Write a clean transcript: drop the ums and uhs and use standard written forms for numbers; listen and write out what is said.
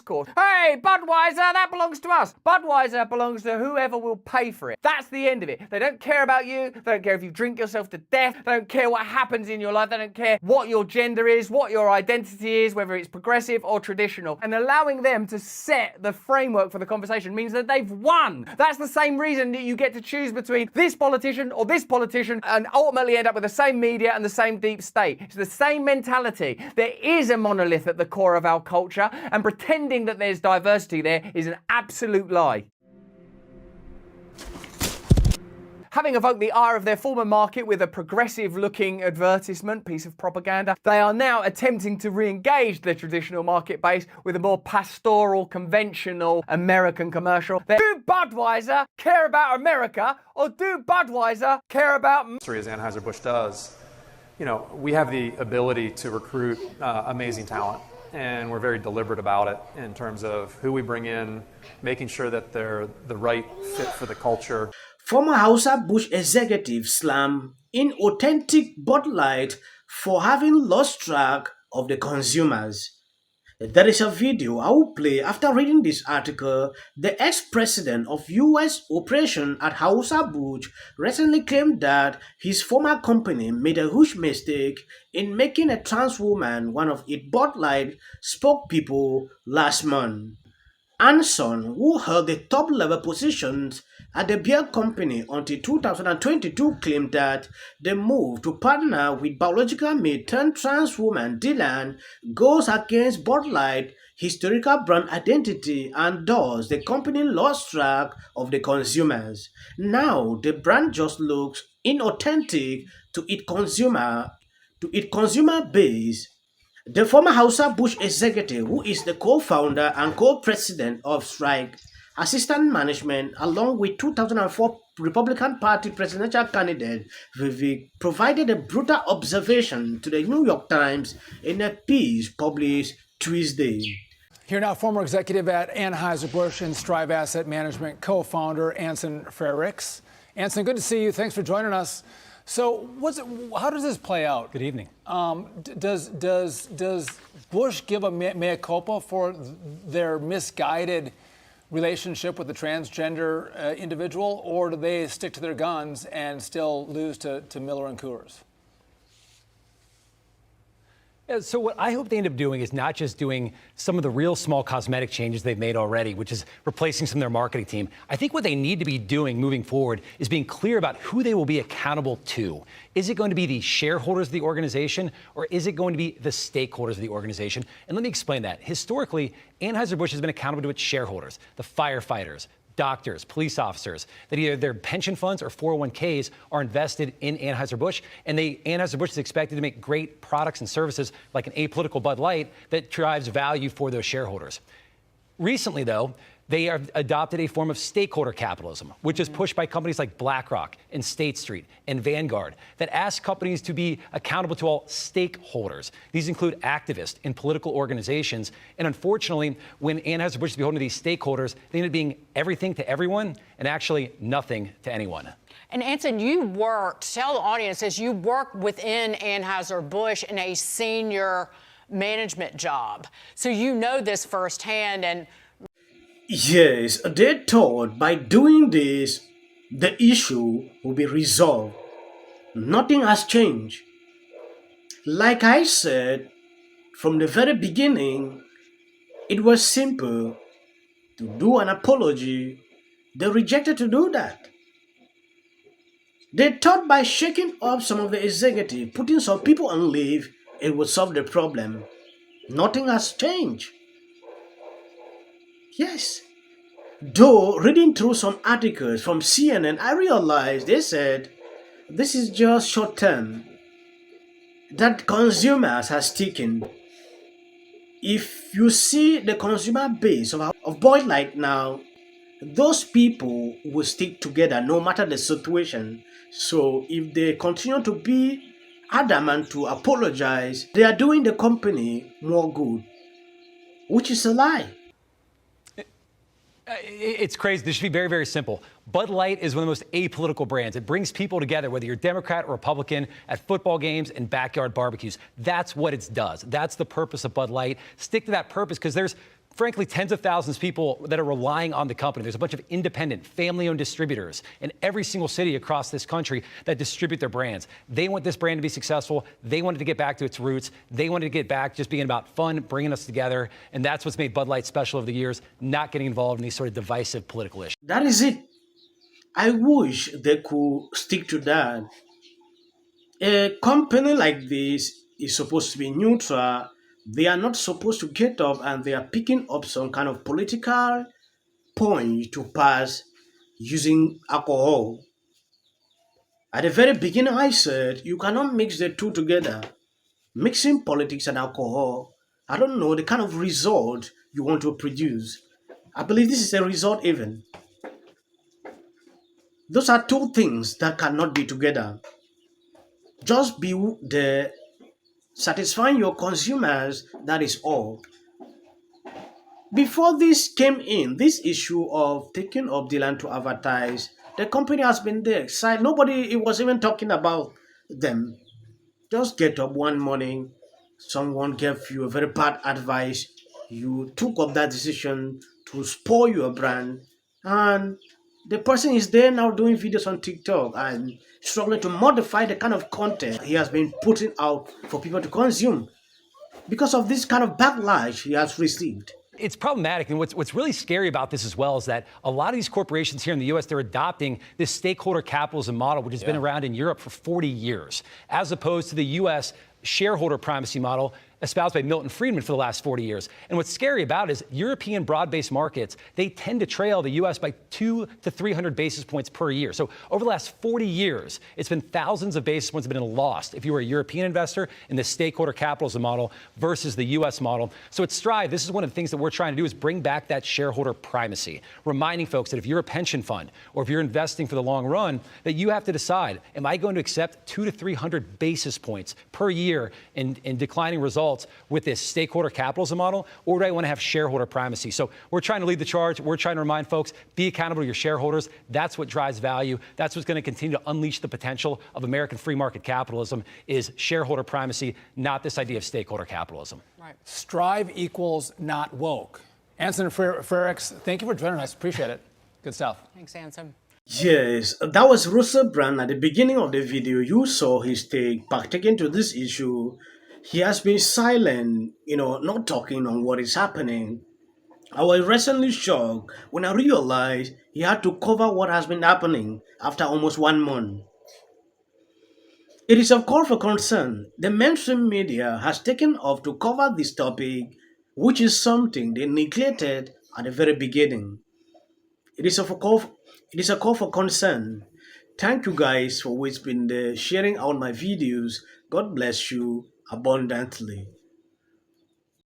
discourse. Hey, Budweiser, that belongs to us. Budweiser belongs to whoever will pay for it. That's the end of it. They don't care about you. They don't care if you drink yourself to death. They don't care what happens in your life. They don't care what your gender is, what your identity is, whether it's progressive or traditional. And allowing them to set the framework for the conversation means that they've won. That's the same reason that you get to choose between this politician or this politician and ultimately end up with the same media and the same deep state. It's the same mentality. There is a monolith at the core of our culture, and pretending that there's diversity there is an absolute lie. Having evoked the ire of their former market with a progressive-looking advertisement, piece of propaganda, they are now attempting to re-engage the traditional market base with a more pastoral, conventional American commercial. Do Budweiser care about America, or do Budweiser care about... As Anheuser Busch does, you know, we have the ability to recruit amazing talent, and we're very deliberate about it in terms of who we bring in, making sure that they're the right fit for the culture. Former Anheuser Busch executive slam inauthentic Bud Light for having lost track of the consumers. There is a video I will play after reading this article. The ex-president of US operation at Anheuser Busch recently claimed that his former company made a huge mistake in making a trans woman one of its Bud Light spokespeople last month. Anson, who held the top-level positions at the beer company until 2022, claimed that the move to partner with biological mate turned trans woman Dylan goes against Bud Light's historical brand identity and thus the company lost track of the consumers. Now the brand just looks inauthentic to its consumer base. The former Anheuser Busch executive, who is the co-founder and co-president of Strike Assistant Management, along with 2004 Republican Party presidential candidate Vivek, provided a brutal observation to the New York Times in a piece published Tuesday. Here now, former executive at Anheuser Busch and Strive Asset Management co-founder Anson Frericks. Anson, good to see you. Thanks for joining us. So, how does this play out? Good evening. Does Bush give a mea culpa for their misguided relationship with the transgender individual, or do they stick to their guns and still lose to Miller and Coors? So what I hope they end up doing is not just doing some of the real small cosmetic changes they've made already, which is replacing some of their marketing team. I think what they need to be doing moving forward is being clear about who they will be accountable to. Is it going to be the shareholders of the organization, or is it going to be the stakeholders of the organization? And let me explain that. Historically, Anheuser-Busch has been accountable to its shareholders, the firefighters, doctors, police officers, that either their pension funds or 401ks are invested in Anheuser-Busch, and Anheuser-Busch is expected to make great products and services like an apolitical Bud Light that drives value for those shareholders. Recently, though, they have adopted a form of stakeholder capitalism, which is pushed by companies like BlackRock and State Street and Vanguard that ask companies to be accountable to all stakeholders. These include activists and political organizations. And unfortunately, when Anheuser-Busch is beholden to these stakeholders, they end up being everything to everyone and actually nothing to anyone. And Anson, tell the audience, as you worked within Anheuser-Busch in a senior management job. So you know this firsthand. And yes, they thought by doing this, the issue will be resolved. Nothing has changed. Like I said, from the very beginning, it was simple to do an apology. They rejected to do that. They thought by shaking up some of the executive, putting some people on leave, it would solve the problem. Nothing has changed. Yes. Though reading through some articles from CNN, I realized they said this is just short term. That consumers are sticking. If you see the consumer base of Bud Light now, those people will stick together no matter the situation. So if they continue to be adamant to apologize, they are doing the company more good, which is a lie. It's crazy. This should be very, very simple. Bud Light is one of the most apolitical brands. It brings people together, whether you're Democrat or Republican, at football games and backyard barbecues. That's what it does. That's the purpose of Bud Light. Stick to that purpose, because there's frankly, tens of thousands of people that are relying on the company. There's a bunch of independent, family-owned distributors in every single city across this country that distribute their brands. They want this brand to be successful. They wanted to get back to its roots. They wanted to get back just being about fun, bringing us together. And that's what's made Bud Light special over the years, not getting involved in these sort of divisive political issues. That is it. I wish they could stick to that. A company like this is supposed to be neutral. They are not supposed to get up and they are picking up some kind of political point to pass using alcohol. At the very beginning, I said you cannot mix the two together. Mixing politics and alcohol, I don't know the kind of result you want to produce. I believe this is a result even. Those are two things that cannot be together. Just be there satisfying your consumers, that is all. Before this came in, this issue of taking up Dylan to advertise, the company has been there. Nobody was even talking about them. Just get up one morning, someone gave you a very bad advice, you took up that decision to spoil your brand, and the person is there now doing videos on TikTok and struggling to modify the kind of content he has been putting out for people to consume because of this kind of backlash he has received. It's problematic, and what's really scary about this as well is that a lot of these corporations here in the U.S., they're adopting this stakeholder capitalism model, which has been around in Europe for 40 years, as opposed to the U.S. shareholder primacy model espoused by Milton Friedman for the last 40 years. And what's scary about it is European broad-based markets, they tend to trail the U.S. by 200 to 300 basis points per year. So over the last 40 years, it's been thousands of basis points have been lost if you were a European investor in the stakeholder capitalism model versus the U.S. model. So at Strive, this is one of the things that we're trying to do is bring back that shareholder primacy, reminding folks that if you're a pension fund or if you're investing for the long run, that you have to decide, am I going to accept 200 to 300 basis points per year in declining results with this stakeholder capitalism model, or do I want to have shareholder primacy? So we're trying to lead the charge. We're trying to remind folks, be accountable to your shareholders. That's what drives value. That's what's going to continue to unleash the potential of American free market capitalism is shareholder primacy, not this idea of stakeholder capitalism. Right. Strive equals not woke. Anson and Frericks, thank you for joining us. Appreciate it. Good stuff. Thanks, Anson. Yes, that was Russell Brand. At the beginning of the video, you saw his take partaking to this issue. He has been silent, not talking on what is happening. I was recently shocked when I realized he had to cover what has been happening after almost 1 month. It is of call for concern. The mainstream media has taken off to cover this topic, which is something they neglected at the very beginning. It is a call for concern. Thank you guys for always been there sharing out my videos. God bless you abundantly.